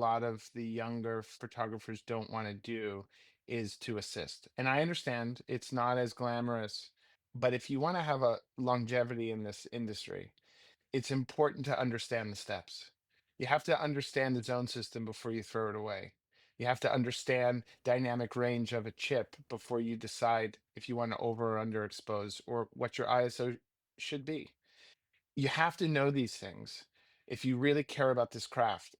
lot of the younger photographers don't want to do is to assist. And I understand it's not as glamorous, but if you want to have a longevity in this industry, it's important to understand the steps. You have to understand the zone system before you throw it away. You have to understand dynamic range of a chip before you decide if you want to over or underexpose or what your ISO should be. You have to know these things if you really care about this craft.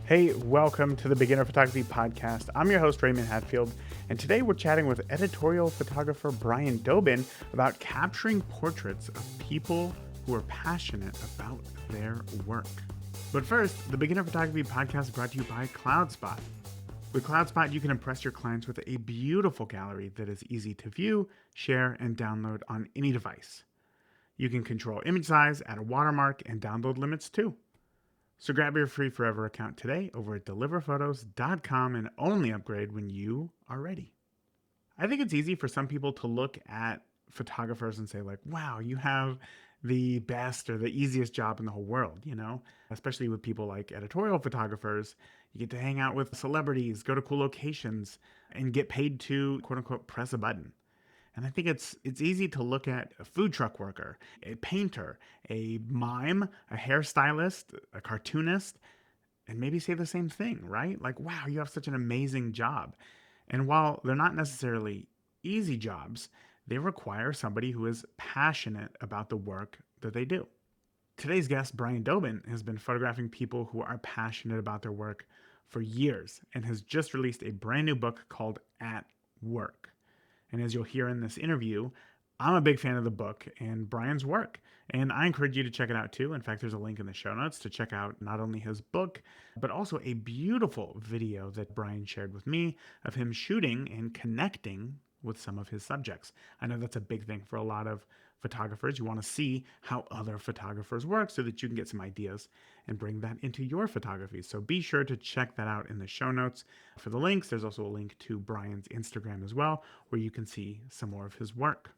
Hey, welcome to the Beginner Photography Podcast. I'm your host, Raymond Hatfield, and today we're chatting with editorial photographer Brian Doben about capturing portraits of people who are passionate about their work. But first, the Beginner Photography Podcast is brought to you by CloudSpot. With CloudSpot, you can impress your clients with a beautiful gallery that is easy to view, share, and download on any device. You can control image size, add a watermark, and download limits too. So grab your free forever account today over at deliverphotos.com and only upgrade when you are ready. I think it's easy for some people to look at photographers and say like, wow, you have the best or the easiest job in the whole world, especially with people like editorial photographers. You get to hang out with celebrities, go to cool locations, and get paid to quote unquote press a button. And I think it's easy to look at a food truck worker, a painter, a mime, a hairstylist, a cartoonist, and maybe say the same thing, right? Like, wow, you have such an amazing job. And while they're not necessarily easy jobs, they require somebody who is passionate about the work that they do. Today's guest, Brian Doben, has been photographing people who are passionate about their work for years and has just released a brand new book called At Work. And as you'll hear in this interview, I'm a big fan of the book and Brian's work. And I encourage you to check it out too. In fact, there's a link in the show notes to check out not only his book, but also a beautiful video that Brian shared with me of him shooting and connecting with some of his subjects. I know that's a big thing for a lot of photographers. You want to see how other photographers work so that you can get some ideas and bring that into your photography. So be sure to check that out in the show notes. For the links, there's also a link to Brian's Instagram as well, where you can see some more of his work.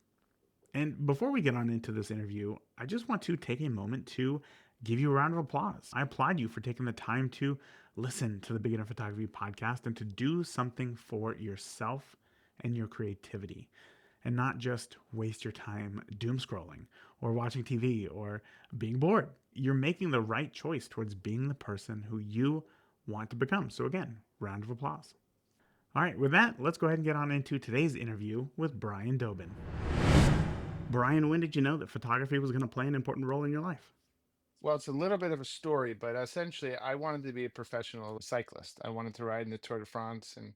And before we get on into this interview, I just want to take a moment to give you a round of applause. I applaud you for taking the time to listen to the Beginner Photography Podcast and to do something for yourself and your creativity and not just waste your time doom scrolling or watching TV or being bored. You're making the right choice towards being the person who you want to become. So, again, round of applause. All right, with that, let's go ahead and get on into today's interview with Brian Doben. Brian, when did you know that photography was going to play an important role in your life? Well, it's a little bit of a story, but essentially, I wanted to be a professional cyclist. I wanted to ride in the Tour de France and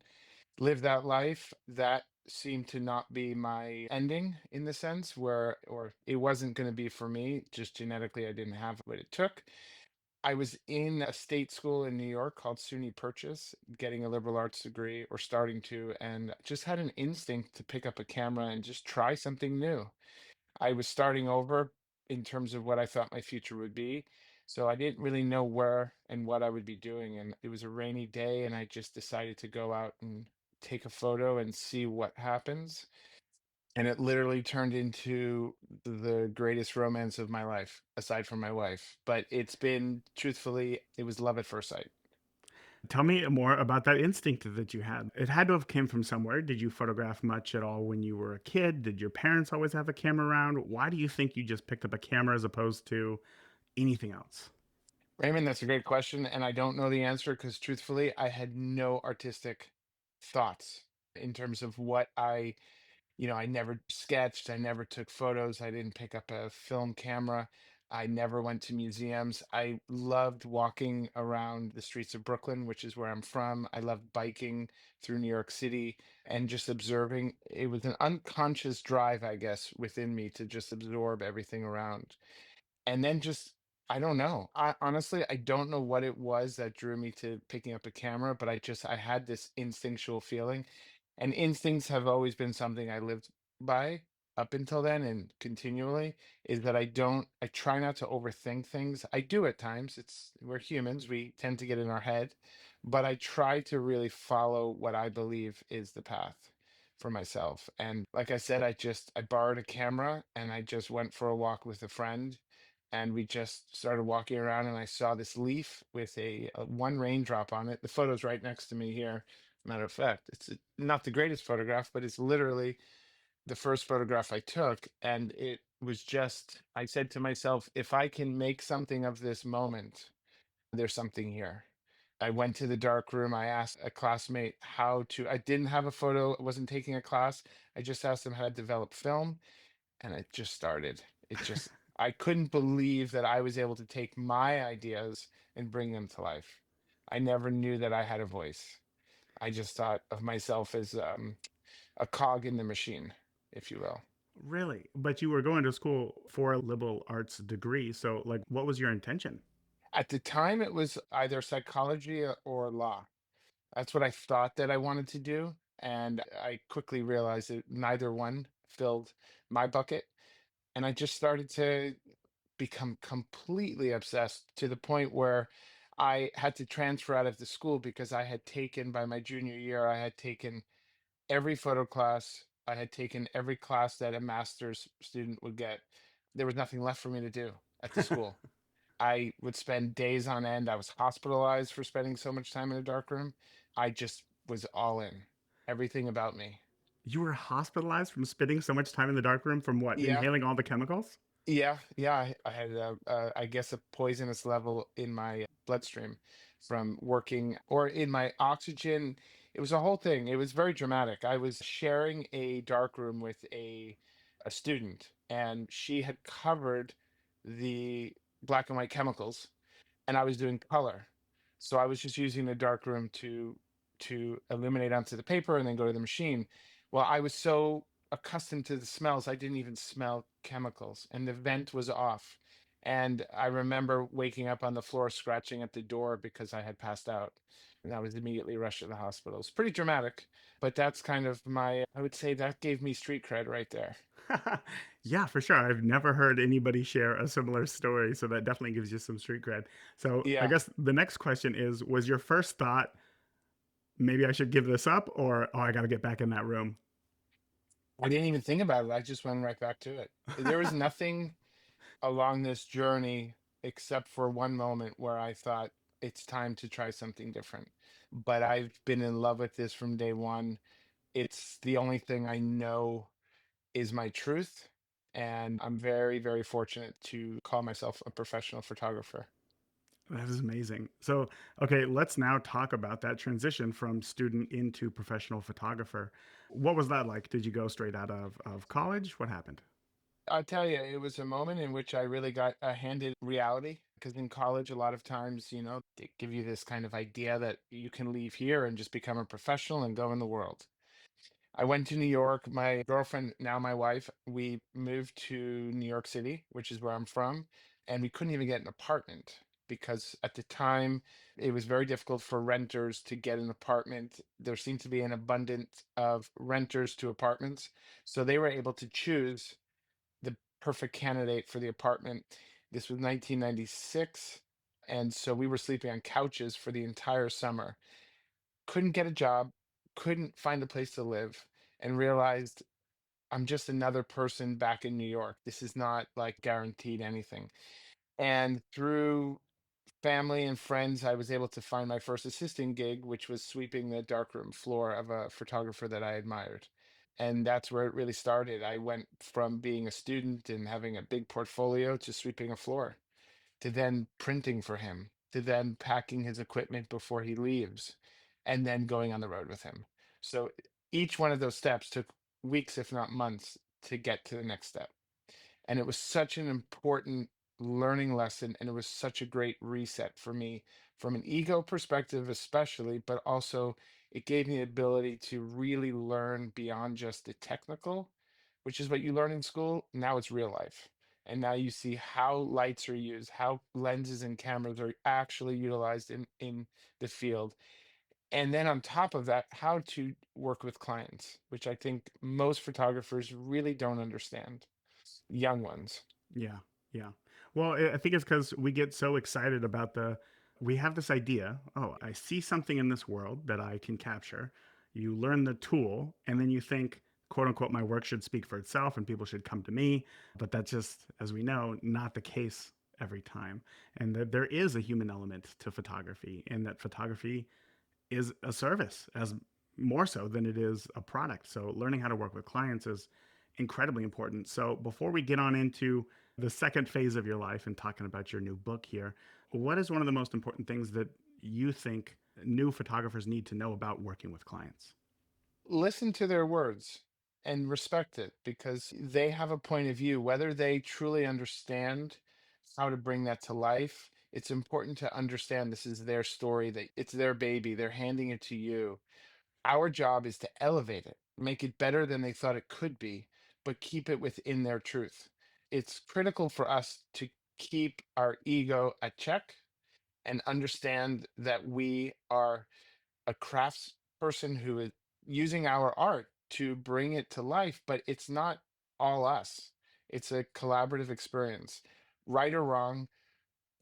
live that life. That seemed to not be my ending in the sense where, or it wasn't going to be for me. Just genetically, I didn't have what it took. I was in a state school in New York called SUNY Purchase, getting a liberal arts degree or starting to, and just had an instinct to pick up a camera and just try something new. I was starting over in terms of what I thought my future would be. So I didn't really know where and what I would be doing. And it was a rainy day, and I just decided to go out and take a photo and see what happens. And it literally turned into the greatest romance of my life, aside from my wife. But it's been, truthfully, it was love at first sight. Tell me more about that instinct that you had. It had to have came from somewhere. Did you photograph much at all when you were a kid? Did your parents always have a camera around? Why do you think you just picked up a camera as opposed to anything else? Raymond, that's a great question. And I don't know the answer because, truthfully, I had no artistic thoughts in terms of what I never sketched, I never took photos, I didn't pick up a film camera, I never went to museums. I loved walking around the streets of Brooklyn, which is where I'm from. I loved biking through New York City and just observing. It was an unconscious drive, I guess, within me to just absorb everything around. And then just I don't know. I honestly, I don't know what it was that drew me to picking up a camera, but I had this instinctual feeling. And instincts have always been something I lived by up until then and continually, is that I try not to overthink things. I do at times. We're humans, we tend to get in our head, but I try to really follow what I believe is the path for myself. And like I said, I borrowed a camera and I just went for a walk with a friend and we just started walking around, and I saw this leaf with a one raindrop on it. The photo's right next to me here. Matter of fact, it's not the greatest photograph, but it's literally the first photograph I took. And it was just, I said to myself, if I can make something of this moment, there's something here. I went to the dark room. I asked a classmate how to, I didn't have a photo, I wasn't taking a class. I just asked them how to develop film, and it just started. It just, I couldn't believe that I was able to take my ideas and bring them to life. I never knew that I had a voice. I just thought of myself as a cog in the machine, if you will. Really? But you were going to school for a liberal arts degree. So, like, what was your intention? At the time, it was either psychology or law. That's what I thought that I wanted to do. And I quickly realized that neither one filled my bucket. And I just started to become completely obsessed to the point where I had to transfer out of the school because I had taken, by my junior year, I had taken every photo class. I had taken every class that a master's student would get. There was nothing left for me to do at the school. I would spend days on end. I was hospitalized for spending so much time in a dark room. I just was all in. Everything about me. You were hospitalized from spending so much time in the dark room from what? Yeah, Inhaling all the chemicals? yeah. I had I guess a poisonous level in my bloodstream from working, or in my oxygen. It was a whole thing. It was very dramatic. I was sharing a dark room with a student, and she had covered the black and white chemicals, and I was doing color. So I was just using the dark room to illuminate onto the paper and then go to the machine. Well, I was so accustomed to the smells, I didn't even smell chemicals, and the vent was off. And I remember waking up on the floor, scratching at the door because I had passed out. And I was immediately rushed to the hospital. It's pretty dramatic, but that's kind of my, I would say that gave me street cred right there. Yeah, for sure. I've never heard anybody share a similar story. So, that definitely gives you some street cred. So, I Yeah. guess the next question is, was your first thought, maybe I should give this up, or, oh, I got to get back in that room? I didn't even think about it. I just went right back to it. There was nothing along this journey except for one moment where I thought it's time to try something different. But I've been in love with this from day one. It's the only thing I know is my truth. And I'm very, very fortunate to call myself a professional photographer. That is amazing. So, okay, let's now talk about that transition from student into professional photographer. What was that like? Did you go straight out of college? What happened? I'll tell you, it was a moment in which I really got handed reality, because in college, a lot of times, they give you this kind of idea that you can leave here and just become a professional and go in the world. I went to New York. My girlfriend, now my wife, we moved to New York City, which is where I'm from, and we couldn't even get an apartment because at the time it was very difficult for renters to get an apartment. There seemed to be an abundance of renters to apartments, so they were able to choose the perfect candidate for the apartment. This was 1996, and so we were sleeping on couches for the entire summer. Couldn't get a job, couldn't find a place to live, and realized I'm just another person back in New York. This is not like guaranteed anything. And through family and friends, I was able to find my first assisting gig, which was sweeping the darkroom floor of a photographer that I admired. And that's where it really started. I went from being a student and having a big portfolio to sweeping a floor, to then printing for him, to then packing his equipment before he leaves, and then going on the road with him. So each one of those steps took weeks, if not months, to get to the next step. And it was such an important learning lesson. And it was such a great reset for me from an ego perspective, especially, but also it gave me the ability to really learn beyond just the technical, which is what you learn in school. Now it's real life. And now you see how lights are used, how lenses and cameras are actually utilized in the field. And then on top of that, how to work with clients, which I think most photographers really don't understand, young ones. Yeah, yeah. Well, I think it's because we get so excited about we have this idea, oh, I see something in this world that I can capture. You learn the tool, and then you think, quote unquote, my work should speak for itself and people should come to me. But that's just, as we know, not the case every time, and that there is a human element to photography, and that photography is a service as more so than it is a product. So learning how to work with clients is incredibly important. So before we get on into the second phase of your life and talking about your new book here, what is one of the most important things that you think new photographers need to know about working with clients? Listen to their words and respect it because they have a point of view. Whether they truly understand how to bring that to life, it's important to understand this is their story, that it's their baby, they're handing it to you. Our job is to elevate it, make it better than they thought it could be, but keep it within their truth. It's critical for us to keep our ego at check and understand that we are a crafts person who is using our art to bring it to life, but it's not all us. It's a collaborative experience. Right or wrong,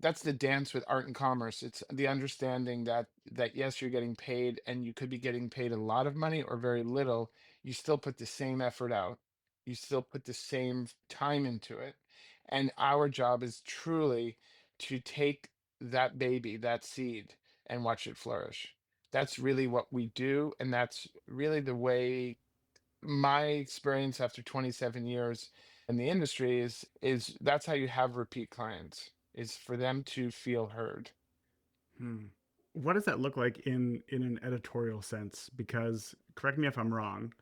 that's the dance with art and commerce. It's the understanding that yes, you're getting paid and you could be getting paid a lot of money or very little. You still put the same effort out. You still put the same time into it. And our job is truly to take that baby, that seed, and watch it flourish. That's really what we do. And that's really the way my experience after 27 years in the industry is that's how you have repeat clients, is for them to feel heard. Hmm. What does that look like in an editorial sense? Because correct me if I'm wrong.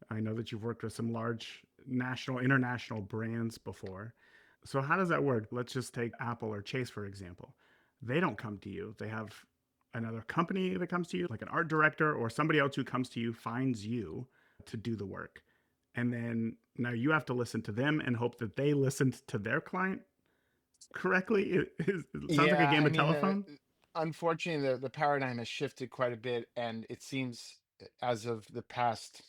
I know that you've worked with some large national, international brands before. So how does that work? Let's just take Apple or Chase for example. They don't come to you. They have another company that comes to you, like an art director or somebody else who comes to you, finds you to do the work. And then now you have to listen to them and hope that they listened to their client correctly. It sounds like a Yeah, game I of mean, telephone. unfortunately, the paradigm has shifted quite a bit, and it seems as of the past,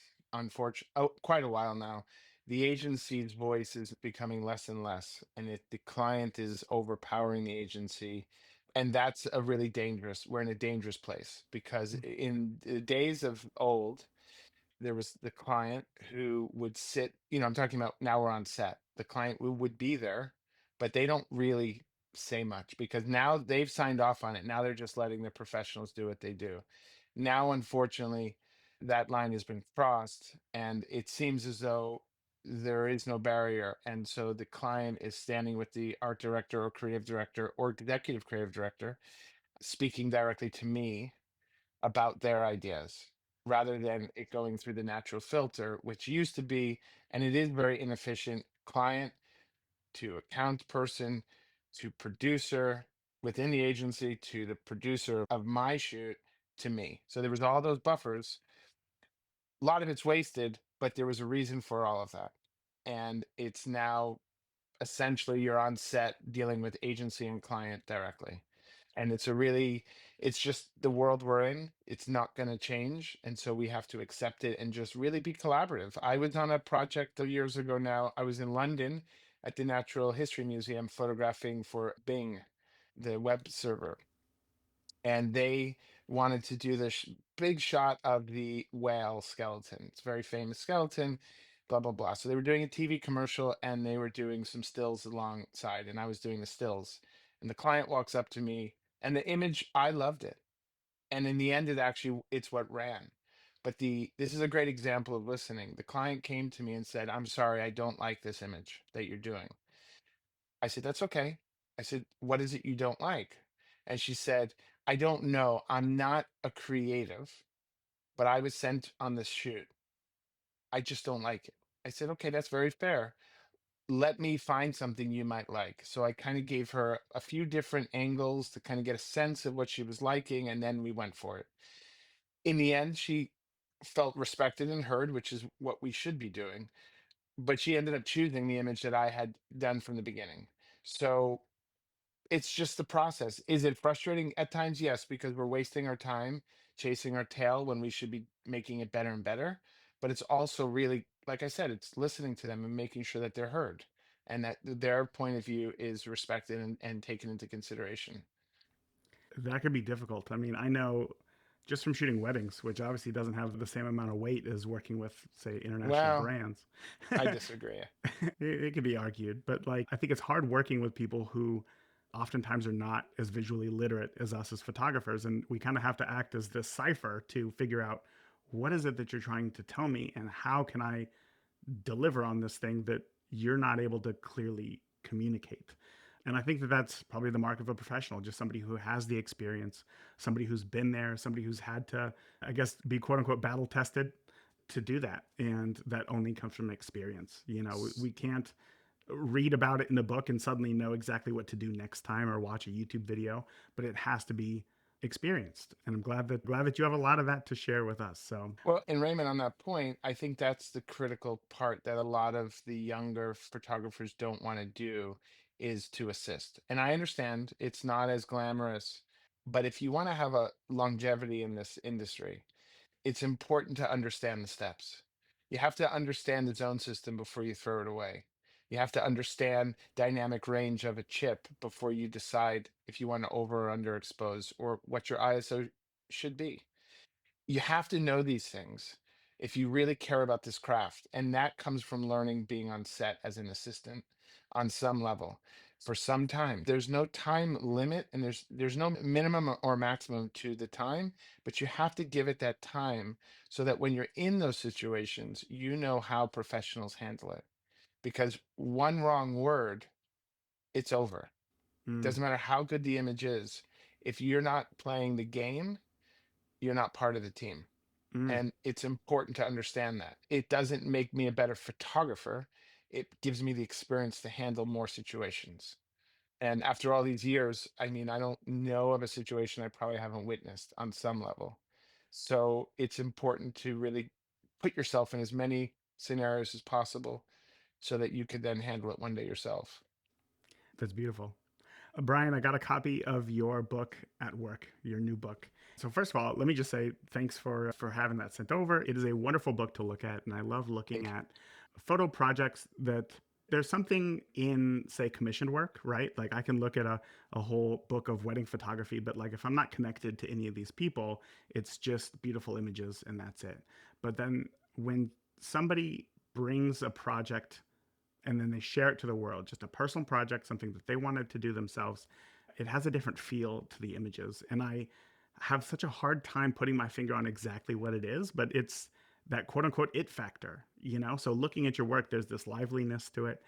quite a while now, the agency's voice is becoming less and less, and the client is overpowering the agency, and that's a really dangerous. We're in a dangerous place because in the days of old, there was the client who would sit, I'm talking about now we're on set. The client who would be there, but they don't really say much because now they've signed off on it. Now they're just letting the professionals do what they do. Now, unfortunately, that line has been crossed, and it seems as though there is no barrier. And so the client is standing with the art director or creative director or executive creative director, speaking directly to me about their ideas rather than it going through the natural filter, which used to be, and it is very inefficient, client to account person to producer within the agency to the producer of my shoot to me. So there was all those buffers. A lot of it's wasted, but there was a reason for all of that. And it's now essentially you're on set dealing with agency and client directly, and it's just the world we're in. It's not going to change, and so we have to accept it and just really be collaborative. I was on a project years ago now. I was in London at the Natural History Museum photographing for Bing, the web server, and they wanted to do this big shot of the whale skeleton. It's a very famous skeleton, blah blah blah. So they were doing a TV commercial and they were doing some stills alongside, and I was doing the stills. And the client walks up to me, and the image, I loved it. And in the end, it's what ran. But this is a great example of listening. The client came to me and said, "I'm sorry, I don't like this image that you're doing." I said, "That's okay." I said, "What is it you don't like?" And she said, "I don't know. I'm not a creative, but I was sent on this shoot. I just don't like it." I said, "Okay, that's very fair. Let me find something you might like." So I kind of gave her a few different angles to kind of get a sense of what she was liking, and then we went for it. In the end, she felt respected and heard, which is what we should be doing. But she ended up choosing the image that I had done from the beginning. So it's just the process. Is it frustrating at times? Yes, because we're wasting our time chasing our tail when we should be making it better and better. But it's also really, like I said, it's listening to them and making sure that they're heard and that their point of view is respected and taken into consideration. That could be difficult. I mean, I know just from shooting weddings, which obviously doesn't have the same amount of weight as working with, say, international Well, brands. I disagree. It could be argued, but like I think it's hard working with people who oftentimes are not as visually literate as us as photographers. And we kind of have to act as this cipher to figure out what is it that you're trying to tell me and how can I deliver on this thing that you're not able to clearly communicate. And I think that that's probably the mark of a professional, just somebody who has the experience, somebody who's been there, somebody who's had to, I guess, be quote unquote battle tested to do that. And that only comes from experience. You know, we can't read about it in a book and suddenly know exactly what to do next time or watch a YouTube video, but it has to be experienced. And I'm glad that you have a lot of that to share with us. So, Well, and Raymond, on that point, I think that's the critical part that a lot of the younger photographers don't want to do is to assist. And I understand it's not as glamorous, but if you want to have a longevity in this industry, it's important to understand the steps. You have to understand the zone system before you throw it away. You have to understand dynamic range of a chip before you decide if you want to over or underexpose or what your ISO should be. You have to know these things if you really care about this craft. And that comes from learning being on set as an assistant on some level for some time. There's no time limit and there's no minimum or maximum to the time, but you have to give it that time so that when you're in those situations, you know how professionals handle it. Because one wrong word, it's over. mm, Doesn't matter how good the image is. If you're not playing the game, you're not part of the team. mm, And it's important to understand that. It doesn't make me a better photographer. It gives me the experience to handle more situations. And after all these years, I mean, I don't know of a situation I probably haven't witnessed on some level. So it's important to really put yourself in as many scenarios as possible so that you could then handle it one day yourself. that's beautiful. Brian, I got a copy of your book at work, your new book. So first of all, let me just say thanks for having that sent over. It is a wonderful book to look at, and I love looking Thank you. at photo projects that there's something in, say, commissioned work, right? Like I can look at a whole book of wedding photography, but like if I'm not connected to any of these people, it's just beautiful images and that's it. But then when somebody brings a project and then they share it to the world, just a personal project, something that they wanted to do themselves, it has a different feel to the images. And I have such a hard time putting my finger on exactly what it is, but it's that quote unquote it factor, you know? So looking at your work, there's this liveliness to it.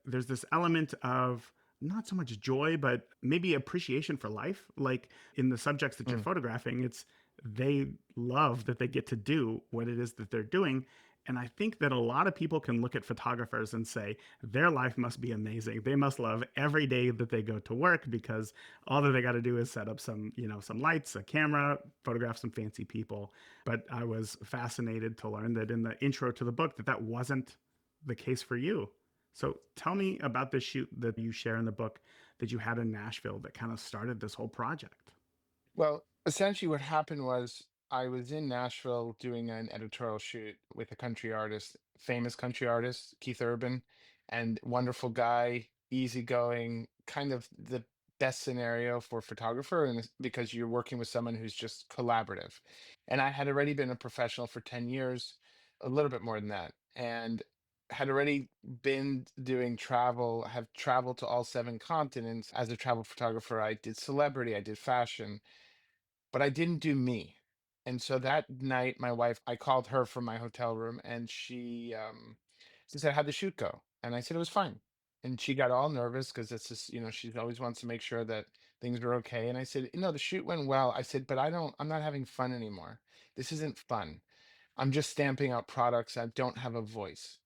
There's this element of not so much joy, but maybe appreciation for life. Like in the subjects that you're Mm. photographing, it's they love that they get to do what it is that they're doing. And I think that a lot of people can look at photographers and say their life must be amazing. They must love every day that they go to work because all that they got to do is set up some, some lights, a camera, photograph some fancy people. But I was fascinated to learn that in the intro to the book that wasn't the case for you. So tell me about the shoot that you share in the book that you had in Nashville that kind of started this whole project. Well, essentially, what happened was I was in Nashville doing an editorial shoot with a country artist, famous country artist, Keith Urban, and wonderful guy, easygoing, kind of the best scenario for a photographer, and because you're working with someone who's just collaborative. And I had already been a professional for 10 years, a little bit more than that, and had already been doing travel, have traveled to all 7 continents as a travel photographer. I did celebrity, I did fashion, but I didn't do me. And so that night, my wife, I called her from my hotel room and she said, "How'd the shoot go?" And I said, "It was fine." And she got all nervous because it's just, she always wants to make sure that things are okay. And I said, "No, the shoot went well." I said, "But I'm not having fun anymore. This isn't fun. I'm just stamping out products. I don't have a voice.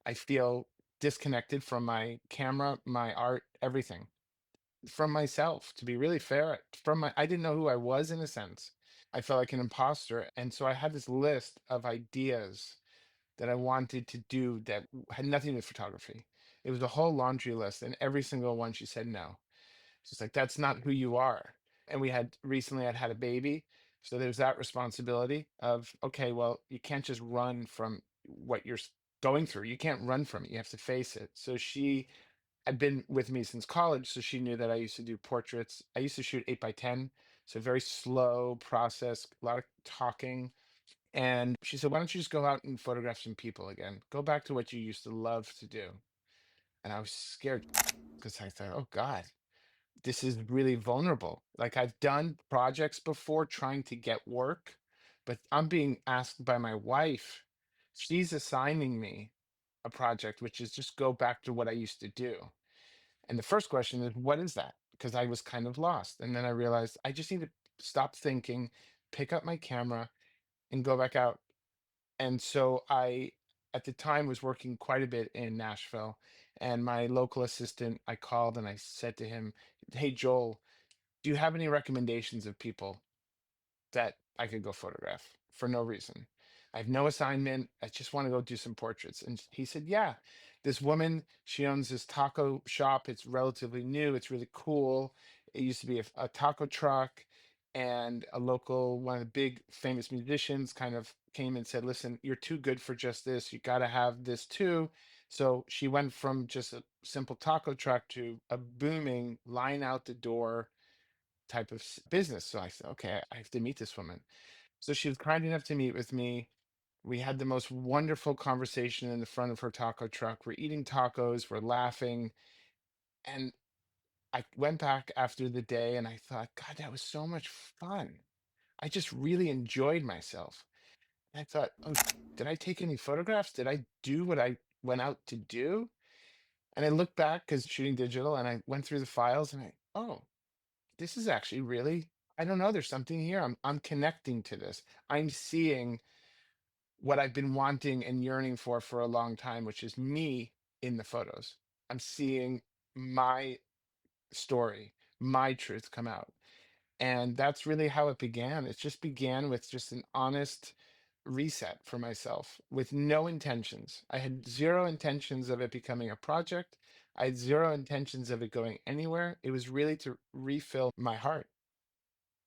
I feel disconnected from my camera, my art, everything, from myself, to be really fair. I didn't know who I was in a sense. I felt like an imposter. And so I had this list of ideas that I wanted to do that had nothing to do with photography. It was a whole laundry list, and every single one she said no. She's like, "That's not who you are." And we had recently I'd had a baby. So there's that responsibility of, okay, well, you can't just run from what you're going through. You can't run from it. You have to face it. So she had been with me since college, so she knew that I used to do portraits. I used to shoot 8 by 10, so very slow process, a lot of talking. And she said, "Why don't you just go out and photograph some people again? Go back to what you used to love to do." And I was scared because I thought, "Oh God." this is really vulnerable. Like I've done projects before trying to get work, but I'm being asked by my wife. She's assigning me a project, which is just go back to what I used to do. And the first question is, what is that? Because I was kind of lost. And then I realized I just need to stop thinking, pick up my camera, and go back out. And so at the time, was working quite a bit in Nashville. And my local assistant, I called and I said to him, "Hey, Joel, do you have any recommendations of people that I could go photograph for no reason? I have no assignment. I just want to go do some portraits." And he said, "Yeah, this woman, she owns this taco shop. It's relatively new. It's really cool. It used to be a taco truck, and a local, one of the big famous musicians kind of came and said, 'Listen, you're too good for just this. You got to have this too.' So she went from just a simple taco truck to a booming line out the door type of business." So I said, "Okay, I have to meet this woman." So she was kind enough to meet with me. We had the most wonderful conversation in the front of her taco truck. We're eating tacos, we're laughing. And I went back after the day and I thought, God, that was so much fun. I just really enjoyed myself. And I thought, oh, did I take any photographs? Did I do what I went out to do? And I looked back because shooting digital and I went through the files and oh, this is actually really, I don't know, there's something here. I'm connecting to this. I'm seeing what I've been wanting and yearning for a long time, which is me in the photos. I'm seeing my story, my truth come out. And that's really how it began. It just began with just an honest reset for myself with no intentions. I had zero intentions of it becoming a project. I had zero intentions of it going anywhere. It was really to refill my heart.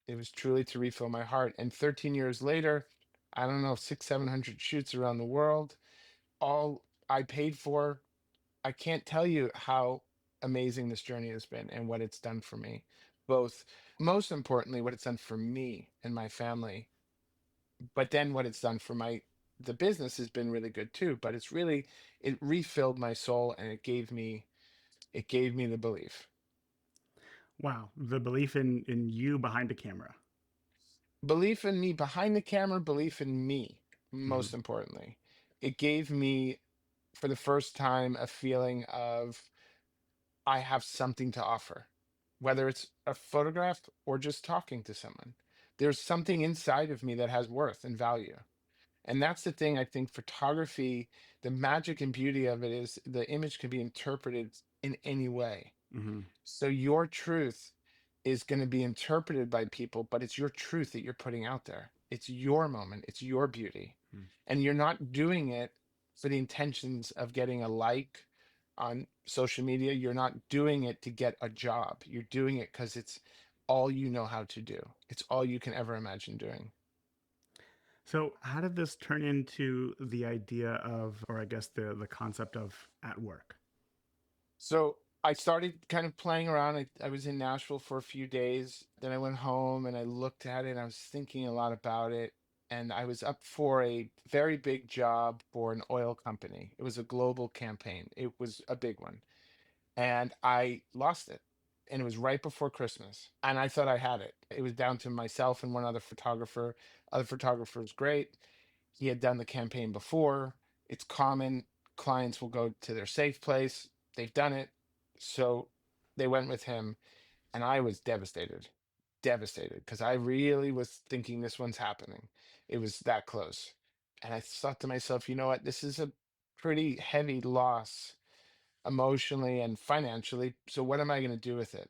It was truly to refill my heart. And 13 years later, I don't know, 700 shoots around the world, all I paid for. I can't tell you how amazing this journey has been and what it's done for me. Both, most importantly, what it's done for me and my family, but then what it's done for the business has been really good too. But it's really, it refilled my soul and it gave me the belief. Wow, the belief in you behind the camera. Belief in me behind the camera, belief in me, Hmm. most importantly. It gave me, for the first time, a feeling of I have something to offer, whether it's a photograph or just talking to someone. There's something inside of me that has worth and value. And that's the thing, I think photography, the magic and beauty of it is the image can be interpreted in any way. Hmm. So your truth is going to be interpreted by people, but it's your truth that you're putting out there. It's your moment, it's your beauty. And you're not doing it for the intentions of getting a like on social media. You're not doing it to get a job. You're doing it because it's all you know how to do. It's all you can ever imagine doing. So, how did this turn into the idea of, or I guess the concept of at work? So I started kind of playing around. I was in Nashville for a few days. Then I went home and I looked at it and I was thinking a lot about it. And I was up for a very big job for an oil company. It was a global campaign, it was a big one. And I lost it. And it was right before Christmas. And I thought I had it. It was down to myself and one other photographer. Other photographer was great. He had done the campaign before. It's common. Clients will go to their safe place. They've done it. So they went with him. And I was devastated, devastated, because I really was thinking this one's happening. It was that close. And I thought to myself, you know what? This is a pretty heavy loss emotionally and financially. So what am I going to do with it?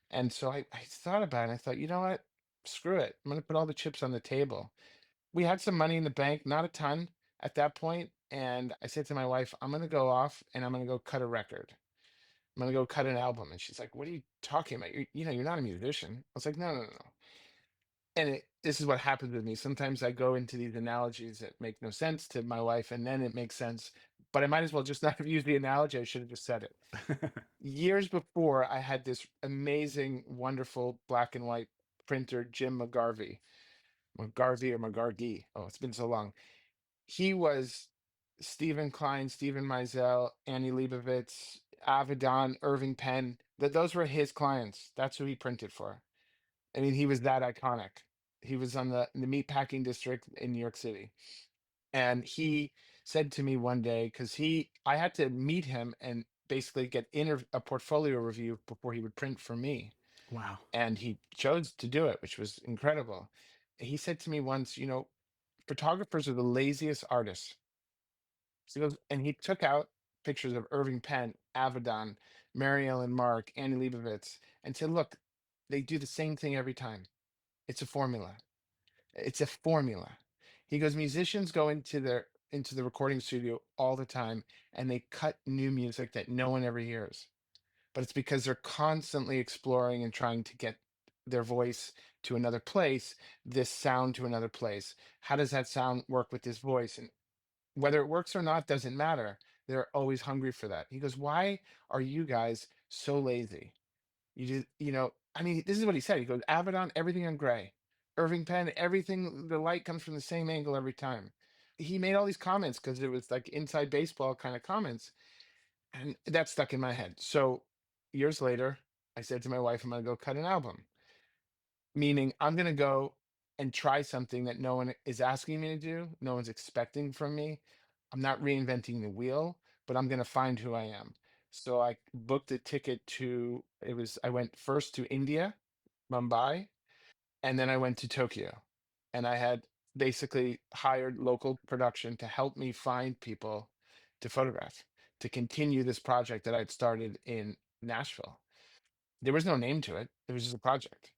And so I thought about it. I thought, you know what? Screw it. I'm going to put all the chips on the table. We had some money in the bank, not a ton at that point. And I said to my wife, I'm going to go off and I'm going to go cut a record. I'm going to go cut an album. And she's like, what are you talking about? You're not a musician. I was like, no, no, no, no. And this is what happens with me. Sometimes I go into these analogies that make no sense to my wife, and then it makes sense. But I might as well just not have used the analogy. I should have just said it. Years before, I had this amazing, wonderful black and white printer, Jim McGarvey or McGargy. Oh, it's been so long. He was Stephen Klein, Stephen Meisel, Annie Leibovitz, Avedon, Irving Penn. That those were his clients. That's who he printed for. I mean, he was that iconic. He was on the meat packing district in New York City. And he said to me one day, because I had to meet him and basically get a portfolio review before he would print for me. Wow. And he chose to do it, which was incredible. He said to me once, photographers are the laziest artists. So he goes, and he took out pictures of Irving Penn, Avedon, Mary Ellen Mark, Annie Leibovitz, and said, look, they do the same thing every time. It's a formula. It's a formula. He goes, musicians go into the recording studio all the time and they cut new music that no one ever hears. But it's because they're constantly exploring and trying to get their voice to another place, this sound to another place. How does that sound work with this voice? And whether it works or not doesn't matter. They're always hungry for that. He goes, why are you guys so lazy? I mean, this is what he said. He goes, Avedon, everything on gray. Irving Penn, everything, the light comes from the same angle every time. He made all these comments because it was like inside baseball kind of comments. And that stuck in my head. So years later, I said to my wife, I'm going to go cut an album, meaning I'm going to go and try something that no one is asking me to do, no one's expecting from me. I'm not reinventing the wheel, but I'm going to find who I am. So I booked a ticket I went first to India, Mumbai, and then I went to Tokyo. And I had basically hired local production to help me find people to photograph, to continue this project that I'd started in Nashville. There was no name to it, it was just a project.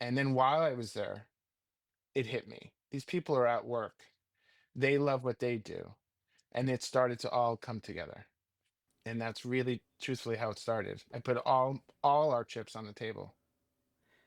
And then while I was there, it hit me. These people are at work, they love what they do. And it started to all come together. And that's really truthfully how it started. I put all our chips on the table.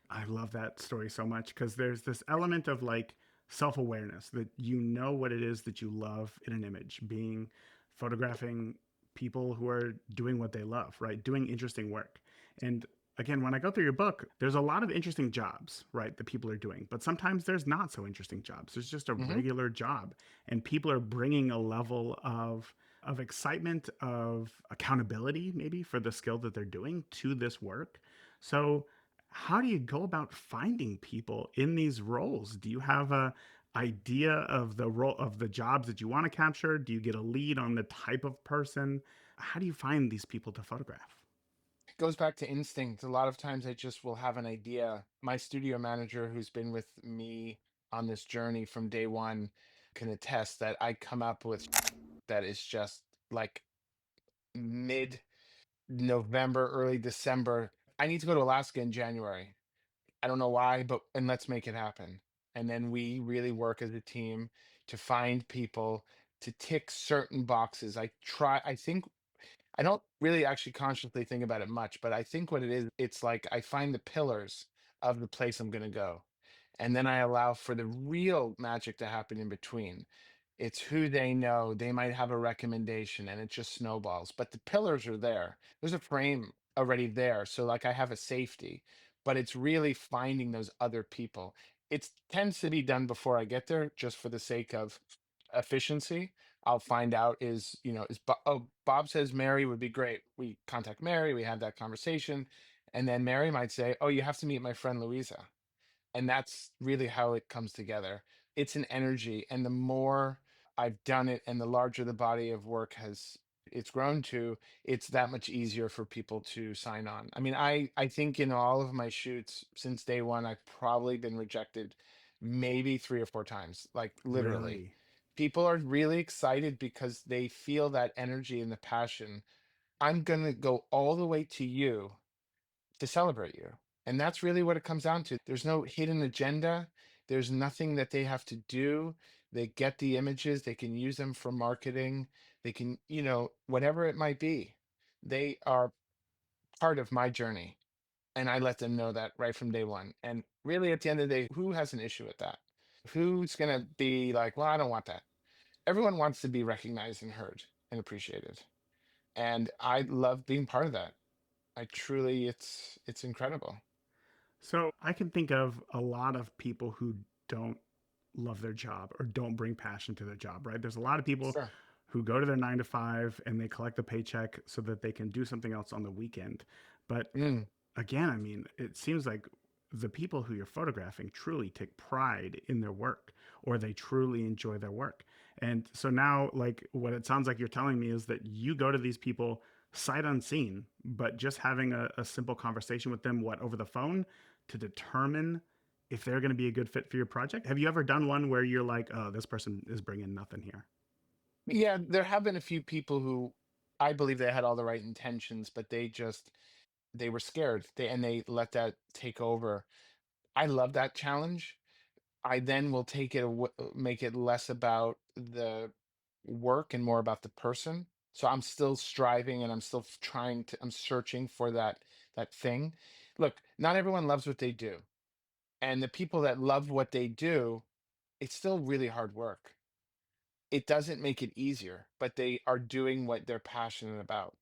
I love that story so much because there's this element of like self awareness that you know what it is that you love in an image, being photographing people who are doing what they love, right? Doing interesting work. And again, when I go through your book, there's a lot of interesting jobs, right, that people are doing, but sometimes there's not so interesting jobs. There's just a Hmm. regular job, and people are bringing a level of excitement, of accountability, maybe for the skill that they're doing to this work. So how do you go about finding people in these roles? Do you have a idea of the role of the jobs that you want to capture? Do you get a lead on the type of person? How do you find these people to photograph? It goes back to instinct. A lot of times I just will have an idea. My studio manager, who's been with me on this journey from day one, can attest that I come up with that is just like mid November, early December. I need to go to Alaska in January. I don't know why, but and let's make it happen. And then we really work as a team to find people to tick certain boxes. I think I don't really actually consciously think about it much, but I think what it is, it's like I find the pillars of the place I'm going to go. And then I allow for the real magic to happen in between. It's who they know. They might have a recommendation and it just snowballs, but the pillars are there. There's a frame already there. So, like, I have a safety, but it's really finding those other people. It tends to be done before I get there just for the sake of efficiency. I'll find out oh, Bob says Mary would be great. We contact Mary, we have that conversation, and then Mary might say, "Oh, you have to meet my friend Louisa." And that's really how it comes together. It's an energy, and the more I've done it and the larger the body of work has it's grown to, it's that much easier for people to sign on. I mean, I think in all of my shoots since day one, I've probably been rejected maybe 3 or 4 times, like literally. Really? People are really excited because they feel that energy and the passion. I'm gonna go all the way to you to celebrate you. And that's really what it comes down to. There's no hidden agenda. There's nothing that they have to do. They get the images, they can use them for marketing. They can, whatever it might be. They are part of my journey. And I let them know that right from day one. And really, at the end of the day, who has an issue with that? Who's going to be like, well, I don't want that? Everyone wants to be recognized and heard and appreciated. And I love being part of that. I truly, it's incredible. So I can think of a lot of people who don't love their job or don't bring passion to their job, right? There's a lot of people Sure. who go to their 9 to 5 and they collect a paycheck so that they can do something else on the weekend. But Mm. again, I mean, it seems like the people who you're photographing truly take pride in their work, or they truly enjoy their work. And so now, like, what it sounds like you're telling me is that you go to these people sight unseen, but just having a simple conversation with them, what, over the phone, to determine if they're going to be a good fit for your project. Have you ever done one where you're like, oh, this person is bringing nothing here? Yeah, there have been a few people who I believe they had all the right intentions, but they were scared. They let that take over. I love that challenge. I then will take it make it less about the work and more about the person. So I'm still striving and I'm still I'm searching for that thing. Look, not everyone loves what they do. And the people that love what they do, it's still really hard work. It doesn't make it easier, but they are doing what they're passionate about.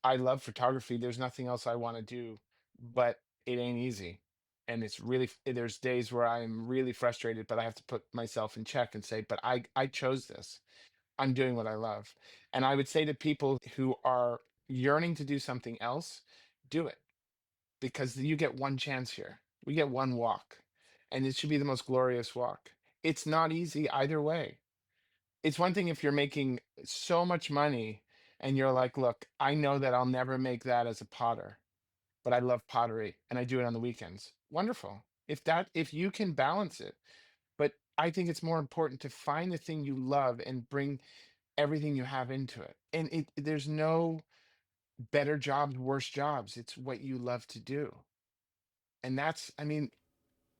I love photography. There's nothing else I want to do, but it ain't easy. And it's really, there's days where I'm really frustrated, but I have to put myself in check and say, but I chose this. I'm doing what I love. And I would say to people who are yearning to do something else, do it because you get one chance here. We get one walk, and it should be the most glorious walk. It's not easy either way. It's one thing if you're making so much money and you're like, look, I know that I'll never make that as a potter, but I love pottery and I do it on the weekends. Wonderful. If you can balance it. But I think it's more important to find the thing you love and bring everything you have into it. And there's no better jobs, worse jobs. It's what you love to do. And that's, I mean,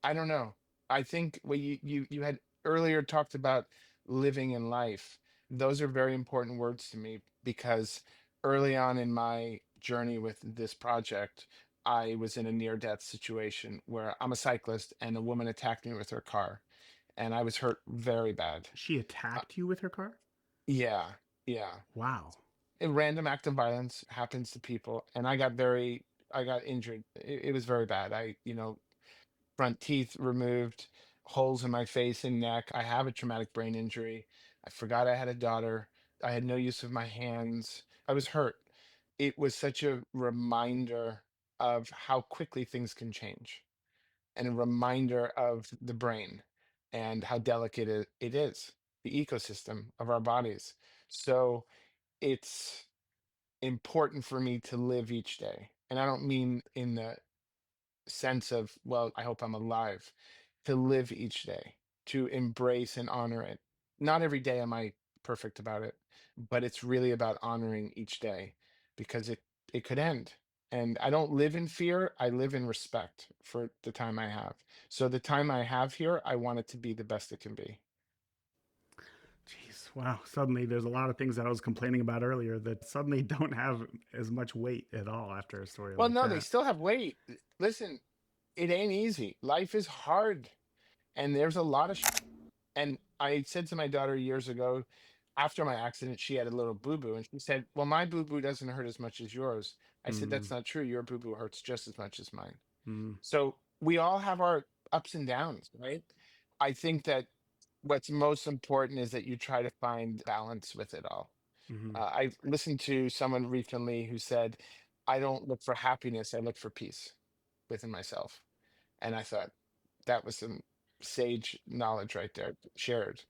I don't know. I think what you had earlier talked about living in life. Those are very important words to me because early on in my journey with this project, I was in a near death situation where I'm a cyclist and a woman attacked me with her car and I was hurt very bad. She Uh, attacked you with her car? yeah, yeah. Wow. A random act of violence happens to people and I got injured. It was very bad. Front teeth removed, holes in my face and neck. I have a traumatic brain injury. I forgot I had a daughter. I had no use of my hands. I was hurt. It was such a reminder of how quickly things can change and a reminder of the brain and how delicate it is, the ecosystem of our bodies. So it's important for me to live each day. And I don't mean in the sense of, well, I hope I'm alive, to live each day, to embrace and honor it. Not every day am I perfect about it, but it's really about honoring each day because it could end. And I don't live in fear, I live in respect for the time I have. So the time I have here, I want it to be the best it can be. Jeez, wow. Suddenly there's a lot of things that I was complaining about earlier that suddenly don't have as much weight at all after a story Well, like no, they that. still have weight. Listen, it ain't easy. Life is hard and there's a lot of and I said to my daughter years ago, after my accident, she had a little boo boo, and she said, well, my boo boo doesn't hurt as much as yours. I said, that's Mm, not true. Your boo boo hurts just as much as mine. mm, So we all have our ups and downs, right? I think that what's most important is that you try to find balance with it all. mm. I listened to someone recently who said, I don't look for happiness, I look for peace within myself. And I thought that was some sage knowledge right there shared.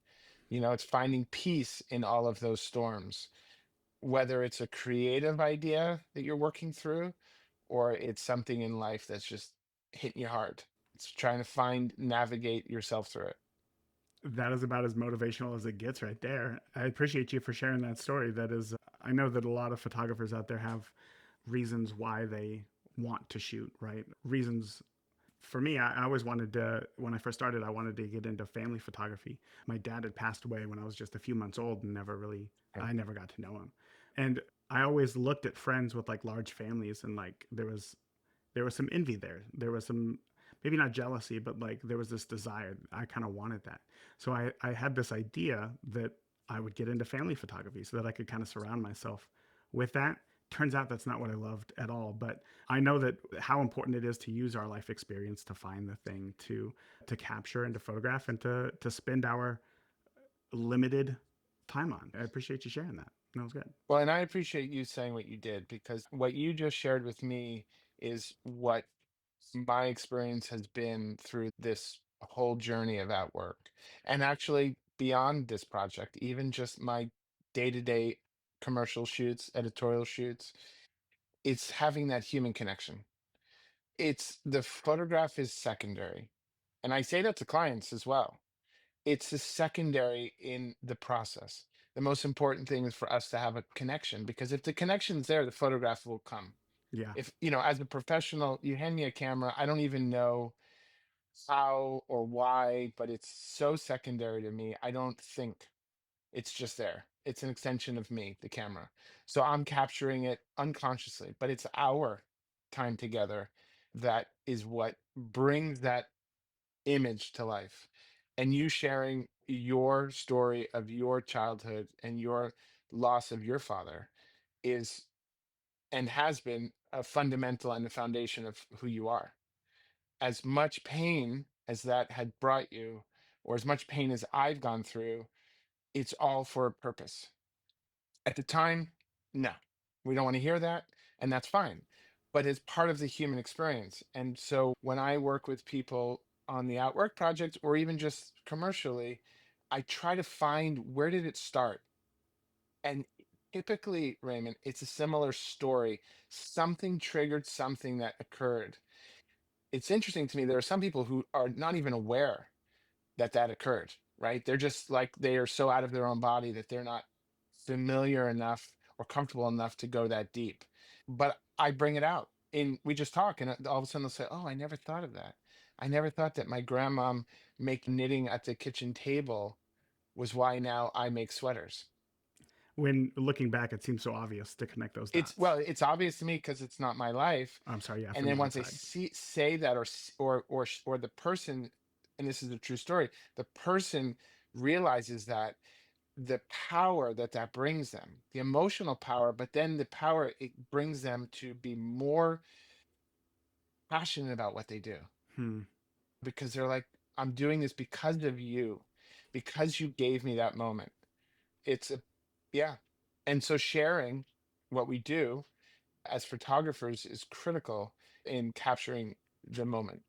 It's finding peace in all of those storms, whether it's a creative idea that you're working through or it's something in life that's just hitting you hard. It's trying to navigate yourself through it. That is about as motivational as it gets right there. I appreciate you for sharing that story. That is, I know that a lot of photographers out there have reasons why they want to shoot, right? Reasons for me, I always wanted to, when I first started, I wanted to get into family photography. My dad had passed away when I was just a few months old and Okay. I never got to know him. And I always looked at friends with like large families and like there was some envy there. There was some, maybe not jealousy, but like there was this desire. I kind of wanted that. So I had this idea that I would get into family photography so that I could kind of surround myself with that. Turns out that's not what I loved at all, but I know that how important it is to use our life experience to find the thing to capture and to photograph and to spend our limited time on. I appreciate you sharing that. That was good. Well, and I appreciate you saying what you did because what you just shared with me is what my experience has been through this whole journey of at work. And actually, beyond this project, even just my day-to-day commercial shoots, editorial shoots, it's having that human connection. It's the photograph is secondary. And I say that to clients as well. It's the secondary in the process. The most important thing is for us to have a connection because if the connection's there, the photograph will come. Yeah. If, as a professional, you hand me a camera, I don't even know how or why, but it's so secondary to me. I don't think it's just there. It's an extension of me, the camera. So I'm capturing it unconsciously, but it's our time together that is what brings that image to life. And you sharing your story of your childhood and your loss of your father is and has been a fundamental and the foundation of who you are. As much pain as that had brought you, or as much pain as I've gone through, it's all for a purpose. At the time, no, we don't want to hear that, and that's fine. But it's part of the human experience. And so when I work with people on the Outwork project or even just commercially, I try to find where did it start? And typically, Raymond, it's a similar story. Something triggered something that occurred. It's interesting to me, there are some people who are not even aware that that occurred, right? They're just like they are so out of their own body that they're not familiar enough or comfortable enough to go that deep. But I bring it out and we just talk, and all of a sudden they'll say, "Oh, I never thought of that. I never thought that my grandmom make knitting at the kitchen table was why now I make sweaters." When looking back, it seems so obvious to connect those It's dots. well, it's obvious to me because it's not my life. I'm sorry, yeah, And from then the once they outside. see say that or the person, and this is a true story, the person realizes that the power that that brings them, the emotional power, but then the power it brings them to be more passionate about what they do Hmm. because they're like, I'm doing this because of you, because you gave me that moment. It's a, yeah. And so sharing what we do as photographers is critical in capturing the moment.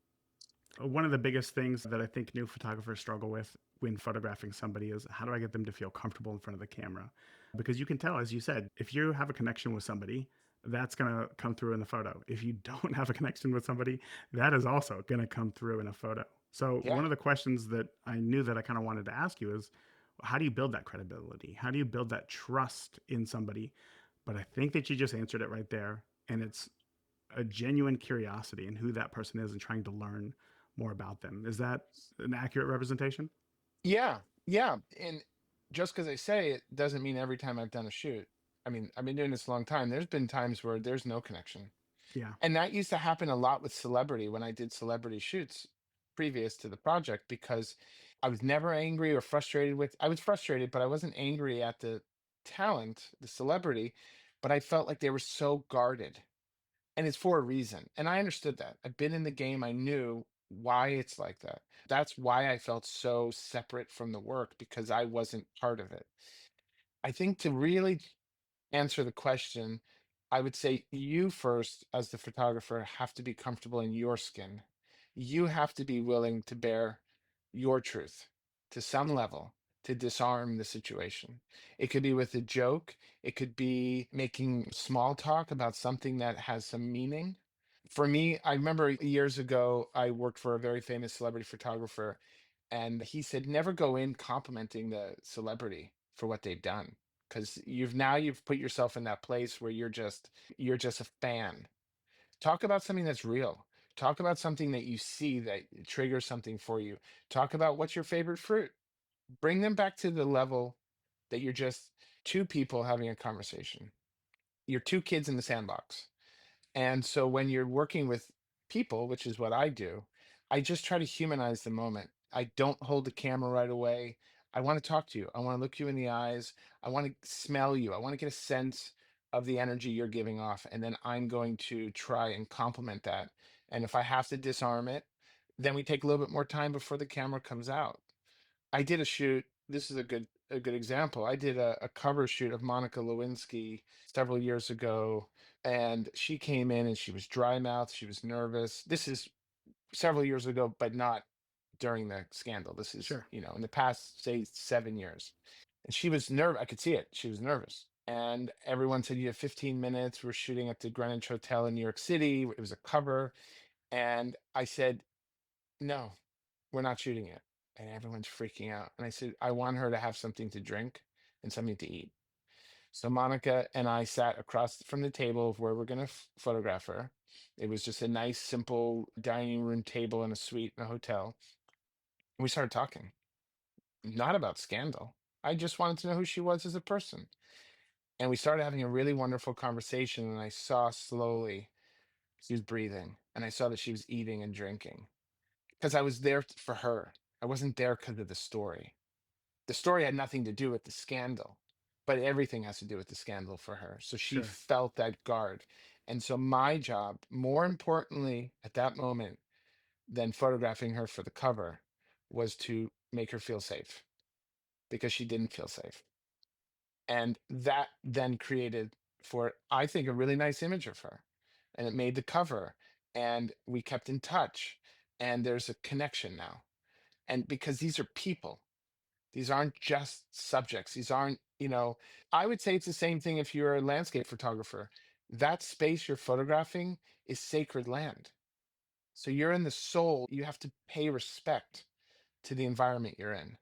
One of the biggest things that I think new photographers struggle with when photographing somebody is how do I get them to feel comfortable in front of the camera? Because you can tell, as you said, if you have a connection with somebody, that's going to come through in the photo. If you don't have a connection with somebody, that is also going to come through in a photo. So, one Yeah. of the questions that I knew that I kind of wanted to ask you is how do you build that credibility? How do you build that trust in somebody? But I think that you just answered it right there. And it's a genuine curiosity in who that person is and trying to learn more about them. Is that an accurate representation? Yeah. Yeah. And just because I say it doesn't mean every time I've done a shoot. I mean, I've been doing this a long time. There's been times where there's no connection. Yeah. And that used to happen a lot with celebrity when I did celebrity shoots previous to the project because I was never angry or frustrated with I was frustrated, but I wasn't angry at the talent, the celebrity, but I felt like they were so guarded. And it's for a reason. And I understood that. I've been in the game. I knew why it's like that. That's why I felt so separate from the work because I wasn't part of it. I think to really answer the question, I would say you first, as the photographer, have to be comfortable in your skin. You have to be willing to bear your truth to some level to disarm the situation. It could be with a joke, it could be making small talk about something that has some meaning. For me, I remember years ago, I worked for a very famous celebrity photographer, and he said, never go in complimenting the celebrity for what they've done. Because you've put yourself in that place where you're just a fan. Talk about something that's real. Talk about something that you see that triggers something for you. Talk about what's your favorite fruit. Bring them back to the level that you're just two people having a conversation. You're two kids in the sandbox. And so when you're working with people, which is what I do, I just try to humanize the moment. I don't hold the camera right away. I want to talk to you. I want to look you in the eyes. I want to smell you. I want to get a sense of the energy you're giving off. And then I'm going to try and complement that. And if I have to disarm it, then we take a little bit more time before the camera comes out. I did a shoot. this is a good example. I did a cover shoot of Monica Lewinsky several years ago, and she came in and she was dry mouthed. She was nervous. This is several years ago, but not during the scandal. This is, Sure. in the past, say, 7 years. And she was nervous. I could see it. She was nervous. And everyone said, you have 15 minutes. We're shooting at the Greenwich Hotel in New York City. It was a cover. And I said, no, we're not shooting it. And everyone's freaking out. And I said, I want her to have something to drink and something to eat. So Monica and I sat across from the table of where we're going to photograph her. It was just a nice, simple dining room table in a suite in a hotel. And we started talking, not about scandal. I just wanted to know who she was as a person. And we started having a really wonderful conversation. And I saw slowly she was breathing. And I saw that she was eating and drinking because I was there for her. I wasn't there because of the story. The story had nothing to do with the scandal, but everything has to do with the scandal for her. So she Sure. felt that guard. And so my job, more importantly at that moment than photographing her for the cover, was to make her feel safe because she didn't feel safe. And that then created, for I think, a really nice image of her. And it made the cover. And we kept in touch. And there's a connection now. And because these are people, these aren't just subjects. These aren't, I would say it's the same thing if you're a landscape photographer. That space you're photographing is sacred land. So you're in the soul. You have to pay respect to the environment you're in.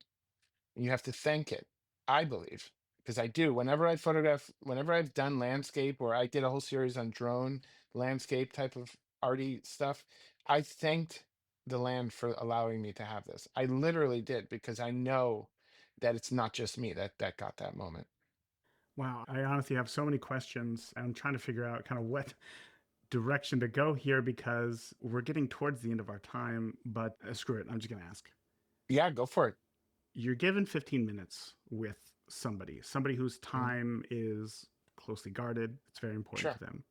And you have to thank it, I believe, because I do. Whenever I've done landscape, or I did a whole series on drone landscape type of arty stuff, I thanked the land for allowing me to have this. I literally did, because I know that it's not just me that got that moment. Wow. I honestly have so many questions. I'm trying to figure out kind of what direction to go here because we're getting towards the end of our time, but screw it. I'm just going to ask. Yeah, go for it. You're given 15 minutes with somebody whose Mhm. time is closely guarded. It's very important to Sure. them.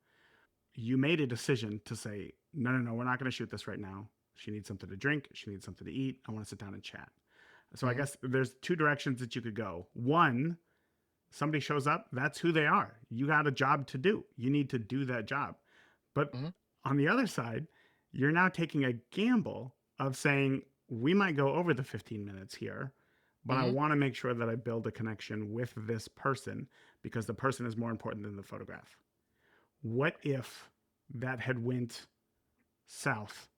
You made a decision to say, no, no, no, we're not going to shoot this right now. She needs something to drink. She needs something to eat. I want to sit down and chat. So I Hmm. guess there's two directions that you could go. One, somebody shows up, that's who they are. You got a job to do. You need to do that job. But Hmm. on the other side, you're now taking a gamble of saying, we might go over the 15 minutes here, but I Hmm. want to make sure that I build a connection with this person because the person is more important than the photograph. What if that had went south?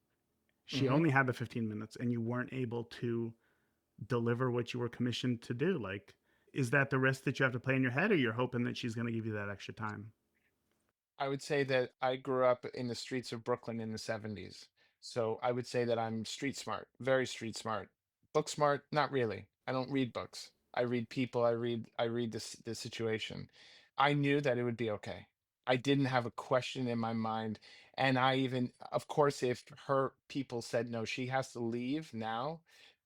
She Hmm. only had the 15 minutes and you weren't able to deliver what you were commissioned to do. Like, is that the risk that you have to play in your head, or you're hoping that she's going to give you that extra time? I would say that I grew up in the streets of Brooklyn in the 70s. So I would say that I'm street smart, very street smart. Book smart, not really. I don't read books. I read people. I read the situation. I knew that it would be okay. I didn't have a question in my mind. And I even, of course, if her people said no, she has to leave now,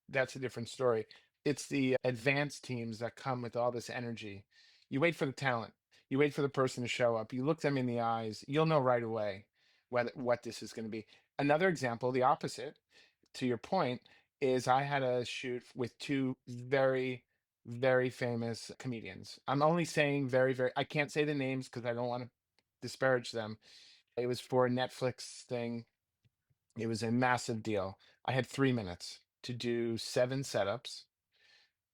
that's a different story. It's the advanced teams that come with all this energy. You wait for the talent. You wait for the person to show up. You look them in the eyes. You'll know right away what this is going to be. Another example, the opposite, to your point, is I had a shoot with two very, very famous comedians. I'm only saying very, very. I can't say the names because I don't want to disparage them. It was for a Netflix thing. It was a massive deal. I had 3 minutes to do 7 setups.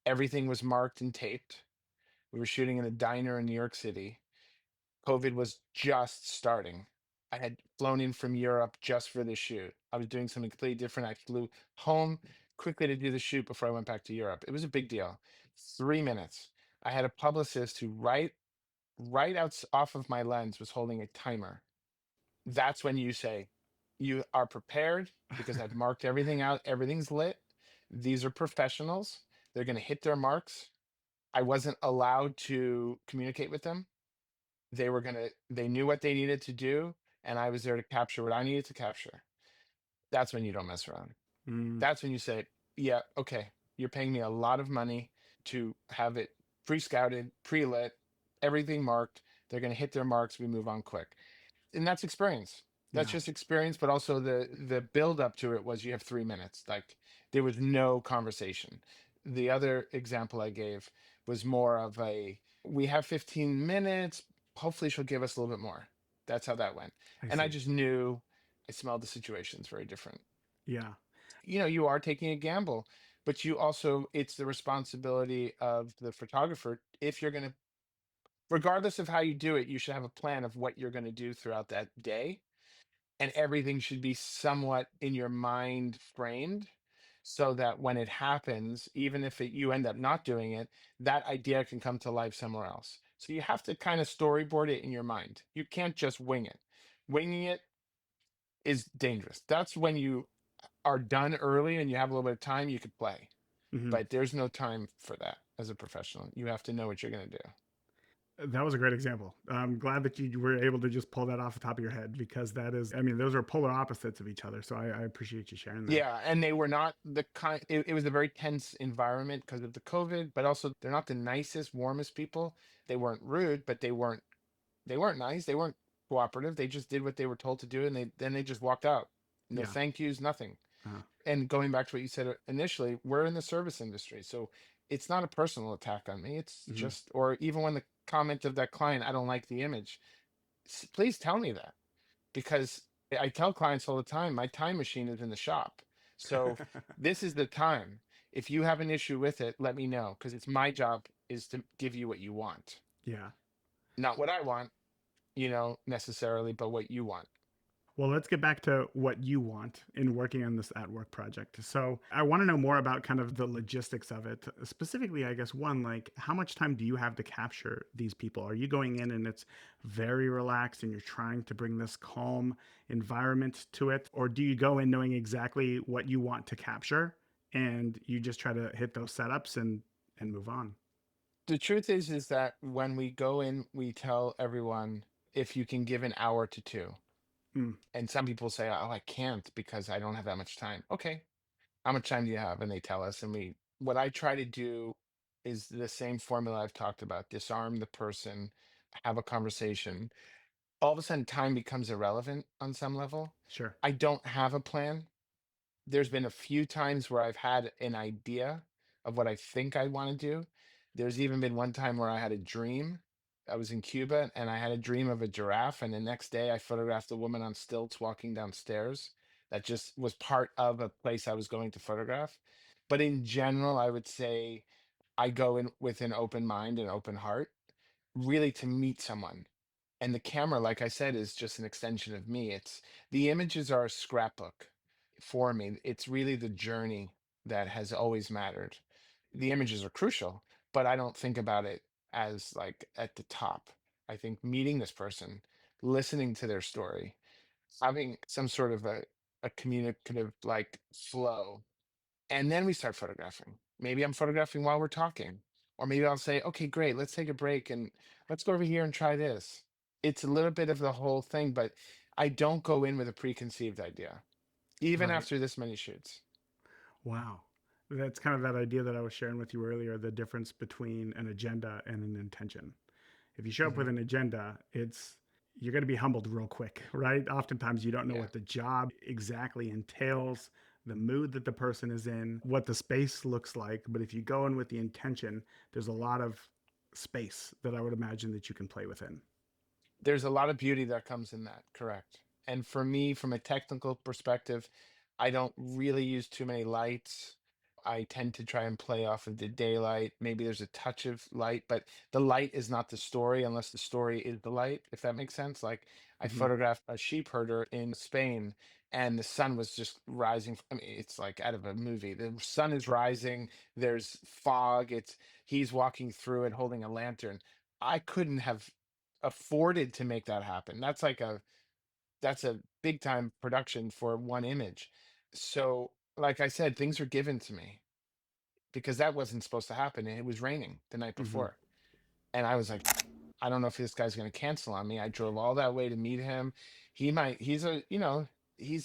Everything was marked and taped. We were shooting in a diner in New York City. COVID was just starting. I had flown in from Europe just for this shoot. I was doing something completely different. I flew home quickly to do the shoot before I went back to Europe. It was a big deal. 3 minutes. I had a publicist who right out off of my lens was holding a timer. That's when you say you are prepared because I've marked everything out. Everything's lit. These are professionals. They're going to hit their marks. I wasn't allowed to communicate with them. They knew what they needed to do, and I was there to capture what I needed to capture. That's when you don't mess around. Mm, That's when you say, yeah, okay, you're paying me a lot of money to have it pre-scouted, pre-lit, everything marked. They're going to hit their marks. We move on quick. And that's experience. That's yeah. just experience, but also the build up to it was you have 3 minutes. Like there was no conversation. The other example I gave was more of a, we have 15 minutes, hopefully she'll give us a little bit more. That's how that went. I And I see. just knew, I smelled the situation's very different. Yeah. You are taking a gamble, but you also, it's the responsibility of the photographer. If you're going to, regardless of how you do it, you should have a plan of what you're going to do throughout that day, and everything should be somewhat in your mind framed, so that when it happens, even if you end up not doing it, that idea can come to life somewhere else. So you have to kind of storyboard it in your mind. You can't just wing it. Winging it is dangerous. That's when you are done early and you have a little bit of time, you could play. Hmm. But there's no time for that as a professional. You have to know what you're going to do. That was a great example. I'm glad that you were able to just pull that off the top of your head because that is, I mean, those are polar opposites of each other. So I appreciate you sharing that. Yeah, and they were not the kind, it was a very tense environment because of the COVID, but also they're not the nicest, warmest people. They weren't rude, but they weren't nice. They weren't cooperative. They just did what they were told to do, and they just walked out. No Yeah. thank yous, nothing. Uh, And going back to what you said initially, we're in the service industry. So it's not a personal attack on me. It's mhm. just, or even when the comment of that client, I don't like the image. Please tell me that, because I tell clients all the time, my time machine is in the shop. So this is the time. If you have an issue with it, let me know, because it's my job is to give you what you want, Yeah. not what I want, necessarily, but what you want. Well, let's get back to what you want in working on this at work project. So, I want to know more about kind of the logistics of it. Specifically, I guess one, like how much time do you have to capture these people? Are you going in and it's very relaxed and you're trying to bring this calm environment to it? Or do you go in knowing exactly what you want to capture and you just try to hit those setups and move on? The truth is that when we go in, we tell everyone, if you can give an hour to two. Mm, And some people say, oh, I can't because I don't have that much time. Okay, how much time do you have? And they tell us, and what I try to do is the same formula I've talked about: disarm the person, have a conversation. All of a sudden, time becomes irrelevant on some level. sure. I don't have a plan. There's been a few times where I've had an idea of what I think I want to do. There's even been one time where I had a dream. I was in Cuba and I had a dream of a giraffe, and the next day I photographed a woman on stilts walking downstairs. That just was part of a place I was going to photograph. But in general, I would say I go in with an open mind and open heart, really to meet someone. And the camera, like I said, is just an extension of me. The images are a scrapbook for me. It's really the journey that has always mattered. The images are crucial, but I don't think about it as like at the top. I think meeting this person, listening to their story, having some sort of a communicative like flow, and then we start photographing. Maybe I'm photographing while we're talking. Or maybe I'll say, okay, great, let's take a break and let's go over here and try this. It's a little bit of the whole thing, but I don't go in with a preconceived idea, even Right. after this many shoots. Wow. That's kind of that idea that I was sharing with you earlier, the difference between an agenda and an intention. If you show up with Hmm. an agenda, it's you're going to be humbled real quick, right? Oftentimes you don't know Yeah. what the job exactly entails, the mood that the person is in, what the space looks like, but if you go in with the intention, there's a lot of space that I would imagine that you can play within. There's a lot of beauty that comes in that, correct. And for me, from a technical perspective, I don't really use too many lights. I tend to try and play off of the daylight. Maybe there's a touch of light, but the light is not the story unless the story is the light, if that makes sense. Like I Hmm. photographed a sheep herder in Spain and the sun was just rising. I mean, it's like out of a movie. The sun is rising, there's fog, he's walking through it holding a lantern. I couldn't have afforded to make that happen. That's a big time production for one image. So, like I said, things are given to me because that wasn't supposed to happen. And it was raining the night Hmm. before. And I was like, I don't know if this guy's going to cancel on me. I drove all that way to meet him. He's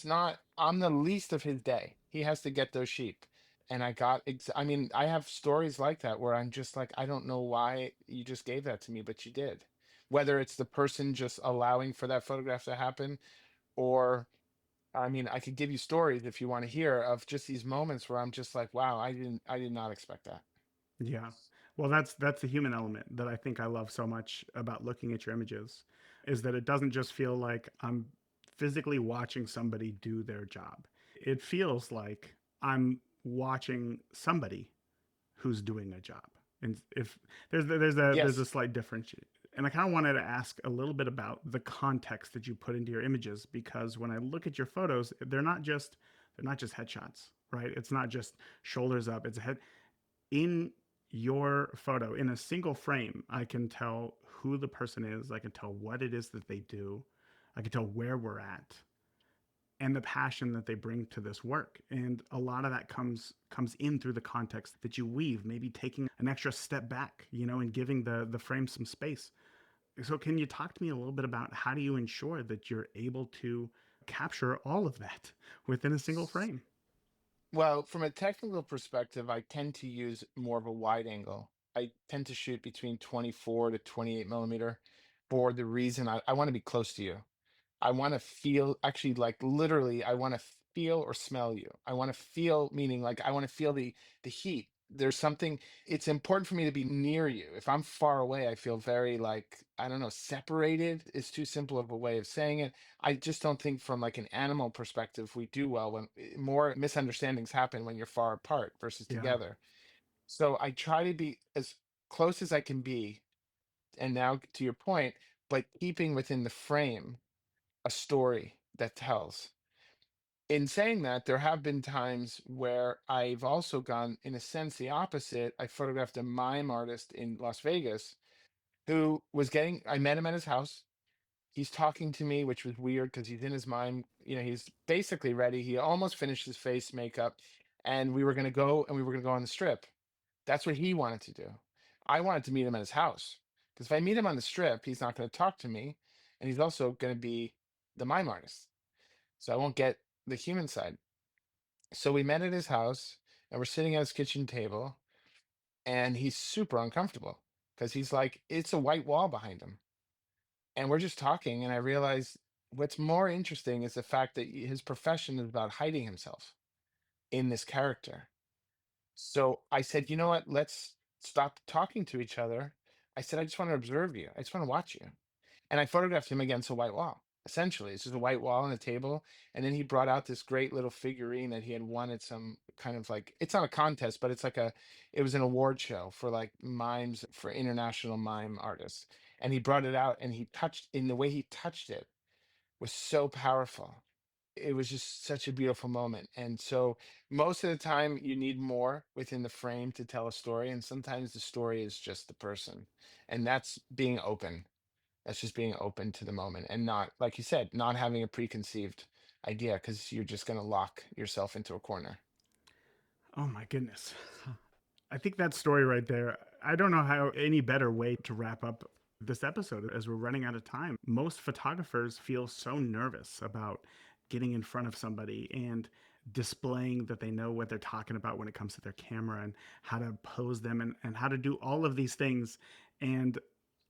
not on the least of his day. He has to get those sheep. And I mean, I have stories like that where I'm just like, I don't know why you just gave that to me, but you did. Whether it's the person just allowing for that photograph to happen, or I mean, I could give you stories if you want to hear of just these moments where I'm just like, wow, I did not expect that. Yeah. Well, that's the human element that I think I love so much about looking at your images, is that it doesn't just feel like I'm physically watching somebody do their job. It feels like I'm watching somebody who's doing a job. And if there's a Yes. slight difference, and I kind of wanted to ask a little bit about the context that you put into your images, because when I look at your photos, they're not just headshots, right? It's not just shoulders up. It's a head in your photo in a single frame. I can tell who the person is. I can tell what it is that they do. I can tell where we're at and the passion that they bring to this work. And a lot of that comes in through the context that you weave, maybe taking an extra step back, and giving the frame some space. So can you talk to me a little bit about how do you ensure that you're able to capture all of that within a single frame? Well, from a technical perspective, I tend to use more of a wide angle. I tend to shoot between 24 to 28 millimeter for the reason I want to be close to you. I want to feel, actually, like literally, I want to feel or smell you. I want to feel, meaning like I want to feel the heat. There's something, it's important for me to be near you. If I'm far away, I feel very like, I don't know, separated is too simple of a way of saying it. I just don't think from like an animal perspective we do well when more misunderstandings happen when you're far apart versus Yeah. together. So I try to be as close as I can be, and now to your point, but keeping within the frame a story that tells. In saying that, there have been times where I've also gone, in a sense, the opposite. I photographed a mime artist in Las Vegas who was getting, I met him at his house. He's talking to me, which was weird because he's in his mime. He's basically ready. He almost finished his face makeup, and we were going to go and we were going to go on the strip. That's what he wanted to do. I wanted to meet him at his house because if I meet him on the strip, he's not going to talk to me. And he's also going to be the mime artist. So I won't get the human side. So we met at his house and we're sitting at his kitchen table and he's super uncomfortable because he's like, it's a white wall behind him. And we're just talking. And I realized what's more interesting is the fact that his profession is about hiding himself in this character. So I said, you know what? Let's stop talking to each other. I said, I just want to observe you. I just want to watch you. And I photographed him against a white wall. Essentially, it's just a white wall and a table. And then he brought out this great little figurine that he had won at some kind of like, it's not a contest, but it was an award show for like mimes for international mime artists. And he brought it out and he touched, in the way he touched it was so powerful. It was just such a beautiful moment. And so most of the time you need more within the frame to tell a story. And sometimes the story is just the person. And that's being open. That's just being open to the moment and not, like you said, not having a preconceived idea because you're just going to lock yourself into a corner. Oh my goodness. I think that story right there, I don't know how any better way to wrap up this episode as we're running out of time. Most photographers feel so nervous about getting in front of somebody and displaying that they know what they're talking about when it comes to their camera and how to pose them and how to do all of these things. And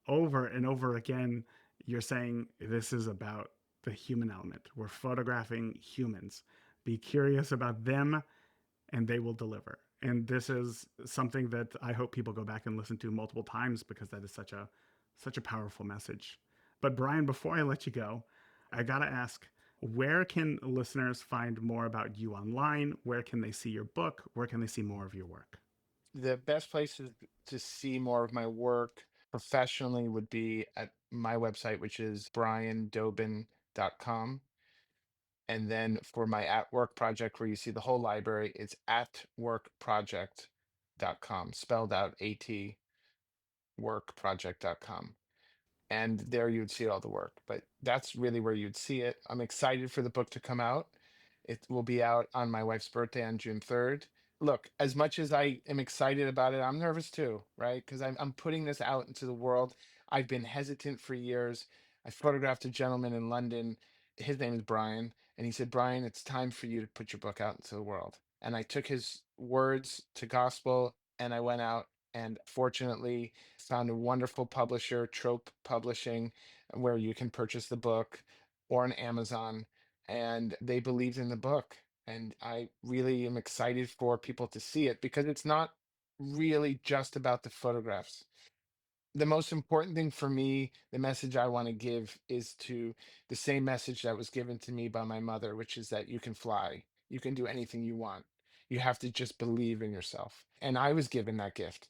over and over again, you're saying this is about the human element. We're photographing humans. Be curious about them and they will deliver. And this is something that I hope people go back and listen to multiple times because that is such a powerful message. But Brian, before I let you go, I got to ask, where can listeners find more about you online? Where can they see your book? Where can they see more of your work? The best places to see more of my work professionally would be at my website, which is briandoben.com. And then for my at work project, where you see the whole library, it's at workproject.com, spelled out AT workproject.com. And there you'd see all the work. But that's really where you'd see it. I'm excited for the book to come out. It will be out on my wife's birthday on June 3rd. Look, as much as I am excited about it, I'm nervous too, right? Because I'm putting this out into the world. I've been hesitant for years. I photographed a gentleman in London. His name is Brian. And he said, Brian, it's time for you to put your book out into the world. And I took his words to gospel and I went out and fortunately found a wonderful publisher, Trope Publishing, where you can purchase the book or on Amazon. and they believed in the book. And I really am excited for people to see it because it's not really just about the photographs. The most important thing for me, the message I want to give is to the same message that was given to me by my mother, which is that you can fly, you can do anything you want. You have to just believe in yourself. And I was given that gift.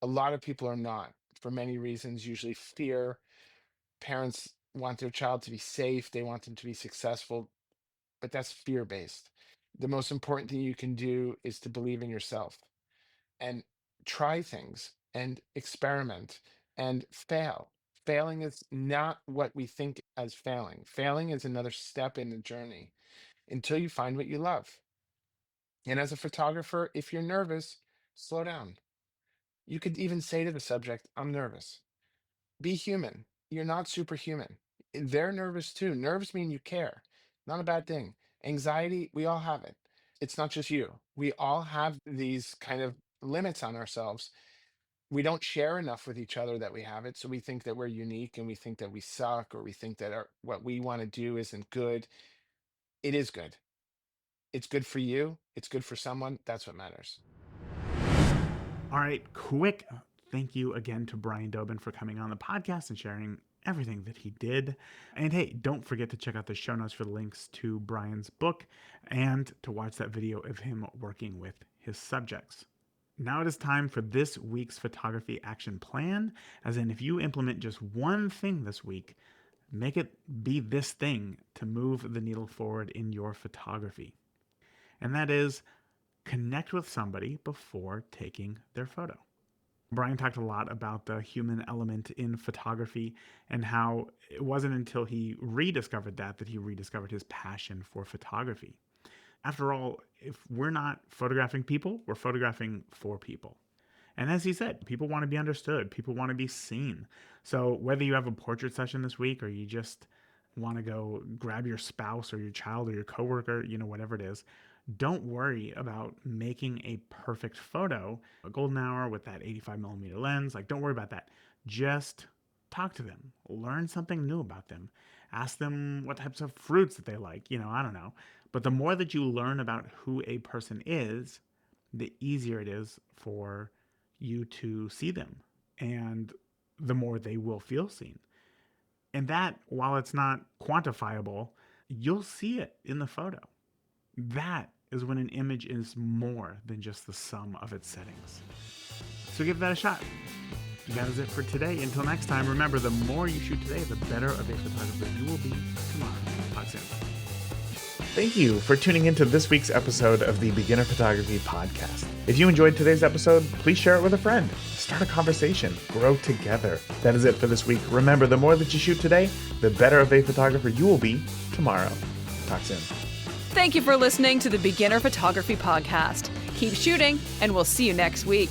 A lot of people are not for many reasons, usually fear. Parents want their child to be safe, they want them to be successful, but that's fear based. The most important thing you can do is to believe in yourself and try things and experiment and fail. Failing is not what we think as failing. Failing is another step in the journey until you find what you love. And as a photographer, if you're nervous, slow down. You could even say to the subject, I'm nervous. Be human. You're not superhuman. They're nervous too. Nerves mean you care. Not a bad thing. Anxiety, we all have it. It's not just you. We all have these kind of limits on ourselves. We don't share enough with each other that we have it. So we think that we're unique and we think that we suck or we think that what we want to do isn't good. It is good. It's good for you. It's good for someone. That's what matters. All right, quick thank you again to Brian Doben for coming on the podcast and sharing everything that he did. And hey, don't forget to check out the show notes for the links to Brian's book and to watch that video of him working with his subjects. Now it is time for this week's photography action plan, as in if you implement just one thing this week, make it be this thing to move the needle forward in your photography. And that is connect with somebody before taking their photo. Brian talked a lot about the human element in photography and how it wasn't until he rediscovered that he rediscovered his passion for photography. After all, if we're not photographing people, we're photographing for people. And as he said, people want to be understood, people want to be seen. So whether you have a portrait session this week or you just want to go grab your spouse or your child or your coworker, whatever it is, don't worry about making a perfect photo, a golden hour with that 85 millimeter lens. Like, don't worry about that. Just talk to them, learn something new about them, ask them what types of fruits that they like. I don't know. But the more that you learn about who a person is, the easier it is for you to see them and the more they will feel seen. And that, while it's not quantifiable, you'll see it in the photo. That is when an image is more than just the sum of its settings. So give that a shot. That is it for today. Until next time, remember, the more you shoot today, the better of a photographer you will be tomorrow. Talk soon. Thank you for tuning into this week's episode of the Beginner Photography Podcast. If you enjoyed today's episode, please share it with a friend. Start a conversation. Grow together. That is it for this week. Remember, the more that you shoot today, the better of a photographer you will be tomorrow. Talk soon. Thank you for listening to the Beginner Photography Podcast. Keep shooting, and we'll see you next week.